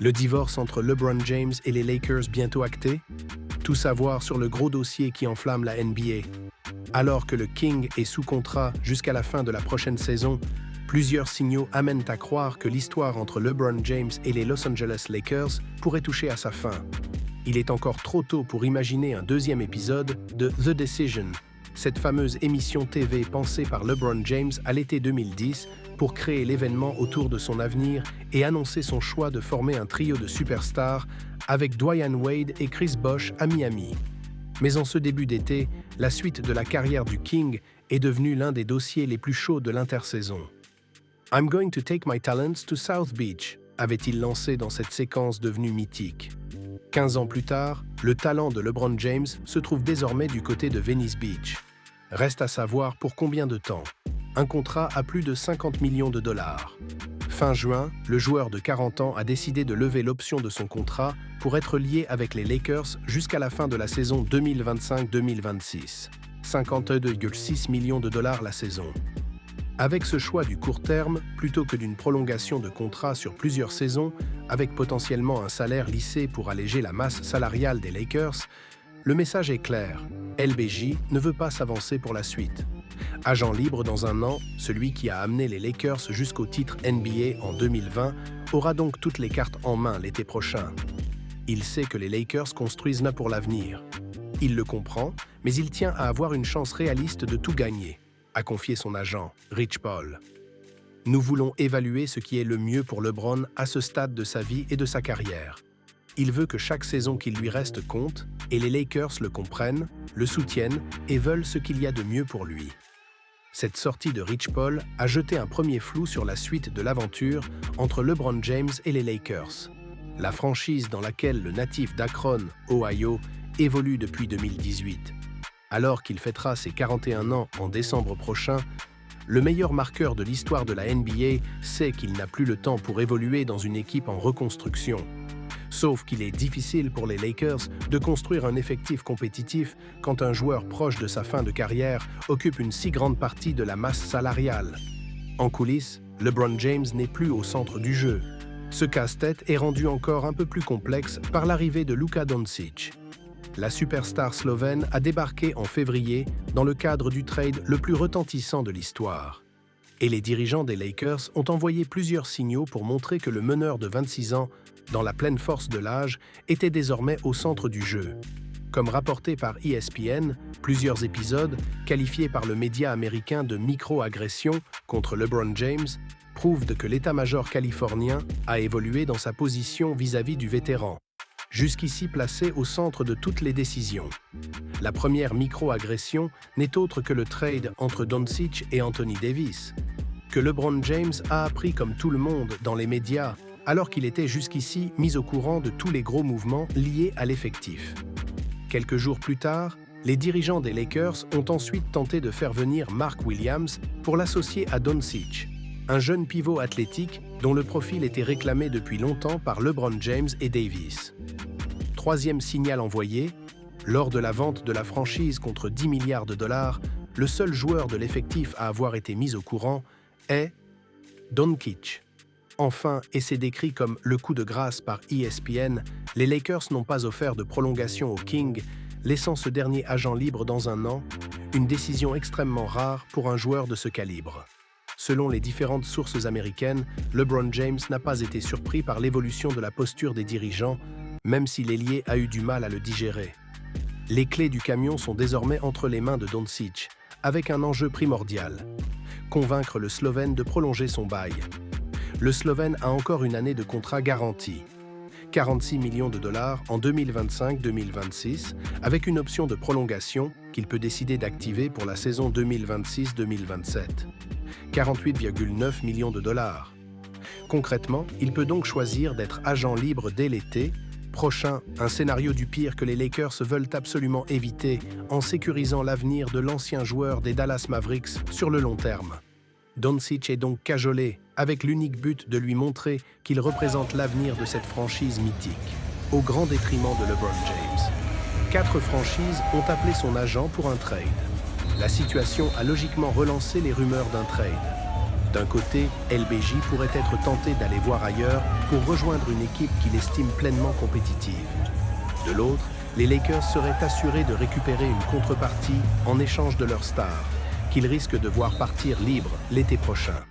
Le divorce entre LeBron James et les Lakers bientôt acté? Tout savoir sur le gros dossier qui enflamme la NBA. Alors que le King est sous contrat jusqu'à la fin de la prochaine saison, plusieurs signaux amènent à croire que l'histoire entre LeBron James et les Los Angeles Lakers pourrait toucher à sa fin. Il est encore trop tôt pour imaginer un deuxième épisode de The Decision, cette fameuse émission TV pensée par LeBron James à l'été 2010 pour créer l'événement autour de son avenir et annoncer son choix de former un trio de superstars avec Dwyane Wade et Chris Bosh à Miami. Mais en ce début d'été, la suite de la carrière du King est devenue l'un des dossiers les plus chauds de l'intersaison. I'm going to take my talents to South Beach, avait-il lancé dans cette séquence devenue mythique. 15 ans plus tard, le talent de LeBron James se trouve désormais du côté de Venice Beach. Reste à savoir pour combien de temps. Un contrat à plus de 50 millions de dollars. Fin juin, le joueur de 40 ans a décidé de lever l'option de son contrat pour être lié avec les Lakers jusqu'à la fin de la saison 2025-2026. 52,6 millions de dollars la saison. Avec ce choix du court terme, plutôt que d'une prolongation de contrat sur plusieurs saisons, avec potentiellement un salaire lissé pour alléger la masse salariale des Lakers, le message est clair. LBJ ne veut pas s'avancer pour la suite. Agent libre dans un an, celui qui a amené les Lakers jusqu'au titre NBA en 2020 aura donc toutes les cartes en main l'été prochain. Il sait que les Lakers construisent là pour l'avenir. Il le comprend, mais il tient à avoir une chance réaliste de tout gagner, a confié son agent, Rich Paul. Nous voulons évaluer ce qui est le mieux pour LeBron à ce stade de sa vie et de sa carrière. Il veut que chaque saison qui lui reste compte, et les Lakers le comprennent, le soutiennent et veulent ce qu'il y a de mieux pour lui. Cette sortie de Rich Paul a jeté un premier flou sur la suite de l'aventure entre LeBron James et les Lakers. La franchise dans laquelle le natif d'Akron, Ohio, évolue depuis 2018. Alors qu'il fêtera ses 41 ans en décembre prochain, le meilleur marqueur de l'histoire de la NBA sait qu'il n'a plus le temps pour évoluer dans une équipe en reconstruction. Sauf qu'il est difficile pour les Lakers de construire un effectif compétitif quand un joueur proche de sa fin de carrière occupe une si grande partie de la masse salariale. En coulisses, LeBron James n'est plus au centre du jeu. Ce casse-tête est rendu encore un peu plus complexe par l'arrivée de Luka Doncic. La superstar slovène a débarqué en février dans le cadre du trade le plus retentissant de l'histoire. Et les dirigeants des Lakers ont envoyé plusieurs signaux pour montrer que le meneur de 26 ans, dans la pleine force de l'âge, était désormais au centre du jeu. Comme rapporté par ESPN, plusieurs épisodes, qualifiés par le média américain de micro-agressions contre LeBron James, prouvent que l'état-major californien a évolué dans sa position vis-à-vis du vétéran, jusqu'ici placé au centre de toutes les décisions. La première micro-agression n'est autre que le trade entre Doncic et Anthony Davis, que LeBron James a appris comme tout le monde dans les médias, alors qu'il était jusqu'ici mis au courant de tous les gros mouvements liés à l'effectif. Quelques jours plus tard, les dirigeants des Lakers ont ensuite tenté de faire venir Mark Williams pour l'associer à Doncic, un jeune pivot athlétique dont le profil était réclamé depuis longtemps par LeBron James et Davis. Troisième signal envoyé, lors de la vente de la franchise contre 10 milliards de dollars, le seul joueur de l'effectif à avoir été mis au courant est Doncic. Enfin, et c'est décrit comme le coup de grâce par ESPN, les Lakers n'ont pas offert de prolongation au King, laissant ce dernier agent libre dans un an, une décision extrêmement rare pour un joueur de ce calibre. Selon les différentes sources américaines, LeBron James n'a pas été surpris par l'évolution de la posture des dirigeants, même si l'ailier a eu du mal à le digérer. Les clés du camion sont désormais entre les mains de Doncic, avec un enjeu primordial: convaincre le Slovène de prolonger son bail. Le Slovène a encore une année de contrat garanti. 46 millions de dollars en 2025-2026, avec une option de prolongation qu'il peut décider d'activer pour la saison 2026-2027. 48,9 millions de dollars. Concrètement, il peut donc choisir d'être agent libre dès l'été prochain, un scénario du pire que les Lakers veulent absolument éviter en sécurisant l'avenir de l'ancien joueur des Dallas Mavericks sur le long terme. Doncic est donc cajolé, avec l'unique but de lui montrer qu'il représente l'avenir de cette franchise mythique, au grand détriment de LeBron James. 4 franchises ont appelé son agent pour un trade. La situation a logiquement relancé les rumeurs d'un trade. D'un côté, LBJ pourrait être tenté d'aller voir ailleurs pour rejoindre une équipe qu'il estime pleinement compétitive. De l'autre, les Lakers seraient assurés de récupérer une contrepartie en échange de leur star, qu'ils risquent de voir partir libre l'été prochain.